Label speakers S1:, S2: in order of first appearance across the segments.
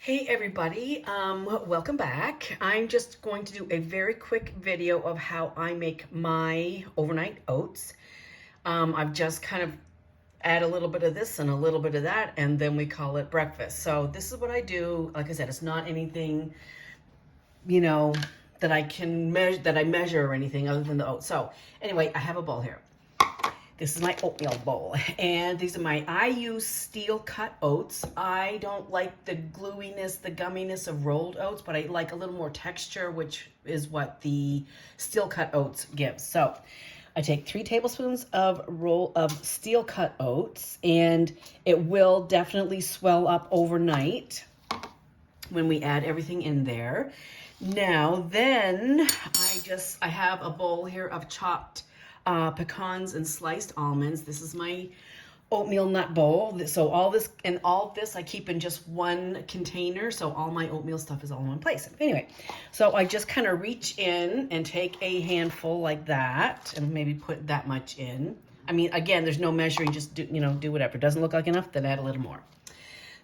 S1: Hey everybody, welcome back. I'm just going to do a very quick video of how I make my overnight oats. I've just kind of add a little bit of this and a little bit of that, and then we call it breakfast. So this is what I do. Like I said, it's not anything, that I can measure, that I measure or anything other than the oats. So anyway, I have a bowl here. This is my oatmeal bowl, and I use steel cut oats. I don't like the gluiness, the gumminess of rolled oats, but I like a little more texture, which is what the steel cut oats gives. So I take 3 tablespoons of steel cut oats, and it will definitely swell up overnight when we add everything in there. Now then, I have a bowl here of chopped pecans and sliced almonds. This is my oatmeal nut bowl. So all this I keep in just one container. So all my oatmeal stuff is all in one place. Anyway, so I just kind of reach in and take a handful like that and maybe put that much in. I mean, again, there's no measuring, just do whatever. It doesn't look like enough, then add a little more.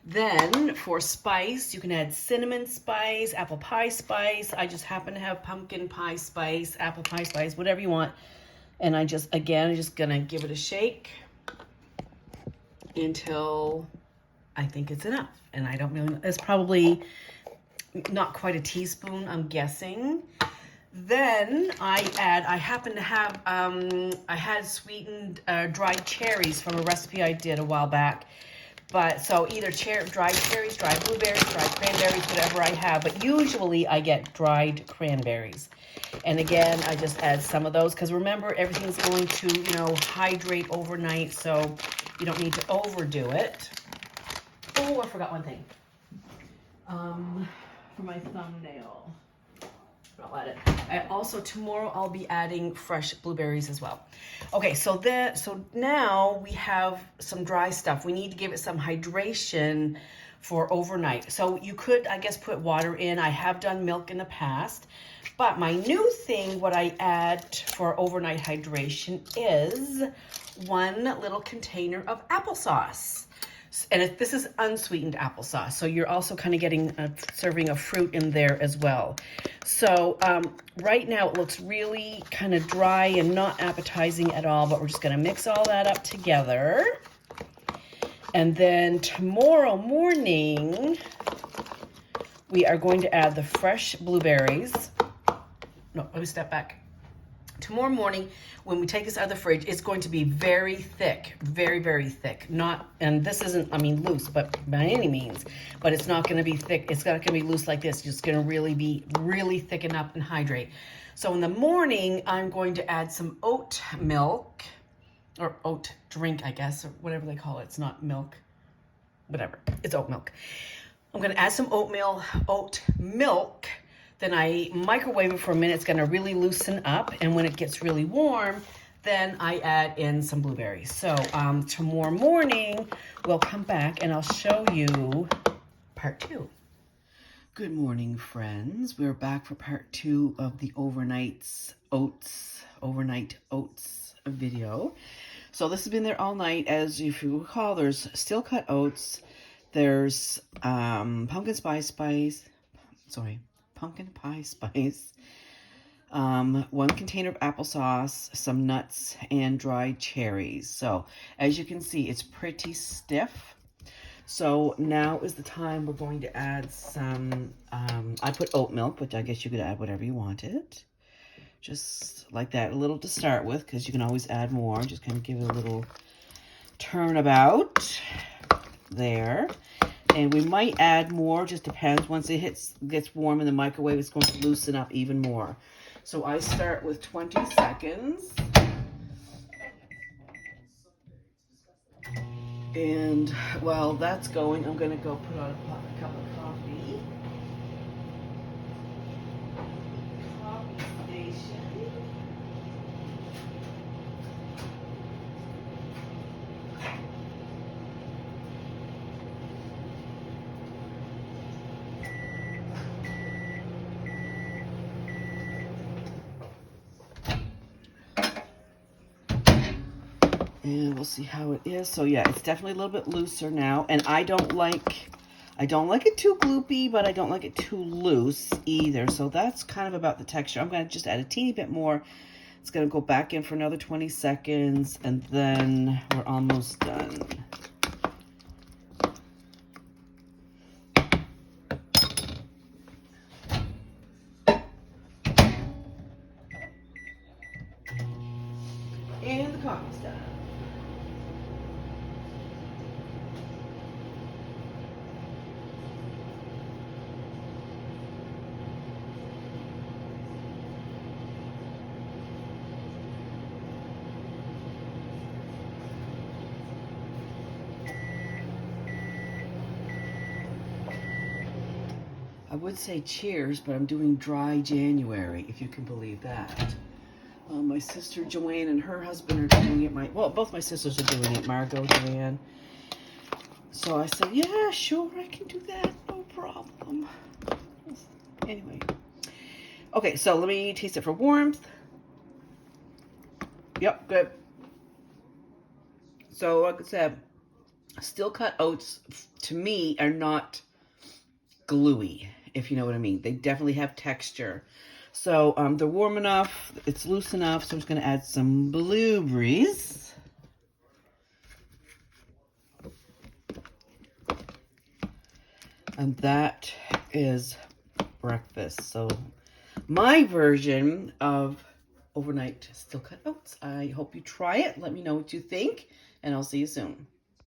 S1: Then for spice, you can add cinnamon spice, apple pie spice. I just happen to have pumpkin pie spice, apple pie spice, whatever you want. And I'm just gonna give it a shake until I think it's enough. And I don't really, it's probably not quite a teaspoon, I'm guessing. Then I happen to have, I had sweetened dried cherries from a recipe I did a while back. But so either dried cherries, dried blueberries, dried cranberries, whatever I have. But usually I get dried cranberries. And again, I just add some of those because remember, everything's going to, hydrate overnight. So you don't need to overdo it. Oh, I forgot one thing. For my thumbnail. I'll add it. Tomorrow I'll be adding fresh blueberries as well. Okay, so now we have some dry stuff. We need to give it some hydration for overnight. So you could, I guess, put water in. I have done milk in the past. But my new thing, what I add for overnight hydration is 1 little container of applesauce. And this is unsweetened applesauce, so you're also kind of getting a serving of fruit in there as well. So right now it looks really kind of dry and not appetizing at all, but we're just going to mix all that up together. And then tomorrow morning, we are going to add the fresh blueberries. No, let me step back. Tomorrow morning, when we take this out of the fridge, it's going to be very thick, very, very thick. And this isn't, loose, but by any means, but it's not going to be thick. It's not going to be loose like this. It's just going to really thicken up and hydrate. So in the morning, I'm going to add some oat milk, or oat drink, I guess, or whatever they call it. It's not milk, whatever. It's oat milk. I'm going to add some oat milk. Then I microwave it for a minute. It's gonna really loosen up. And when it gets really warm, then I add in some blueberries. So tomorrow morning, we'll come back and I'll show you part 2. Good morning, friends. We're back for part 2 of the overnight oats video. So this has been there all night. As if you recall, there's steel cut oats. There's pumpkin pie spice, 1 container of applesauce, some nuts, and dried cherries. So as you can see, it's pretty stiff. So now is the time we're going to add some, I put oat milk, but I guess you could add whatever you wanted. Just like that, a little to start with, because you can always add more. Just kind of give it a little turnabout there. And we might add more, just depends. Once it gets warm in the microwave, it's going to loosen up even more. So I start with 20 seconds. And while that's going, I'm going to go put on a cup of coffee. Coffee station. And we'll see how it is. So yeah, it's definitely a little bit looser now. And I don't like I don't like it too gloopy, but I don't like it too loose either. So that's kind of about the texture. I'm going to just add a teeny bit more. It's going to go back in for another 20 seconds, and then we're almost done. And the coffee's done. I would say cheers, but I'm doing dry January, if you can believe that. My sister Joanne and her husband are doing it. Both my sisters are doing it, Margot, Joanne. So I said, yeah, sure, I can do that, no problem. Anyway. Okay, so let me taste it for warmth. Yep, good. So like I said, still cut oats to me are not gluey, if you know what I mean. They definitely have texture. So they're warm enough, it's loose enough, so I'm just going to add some blueberries. And that is breakfast. So my version of overnight still cut oats. I hope you try it. Let me know what you think, and I'll see you soon.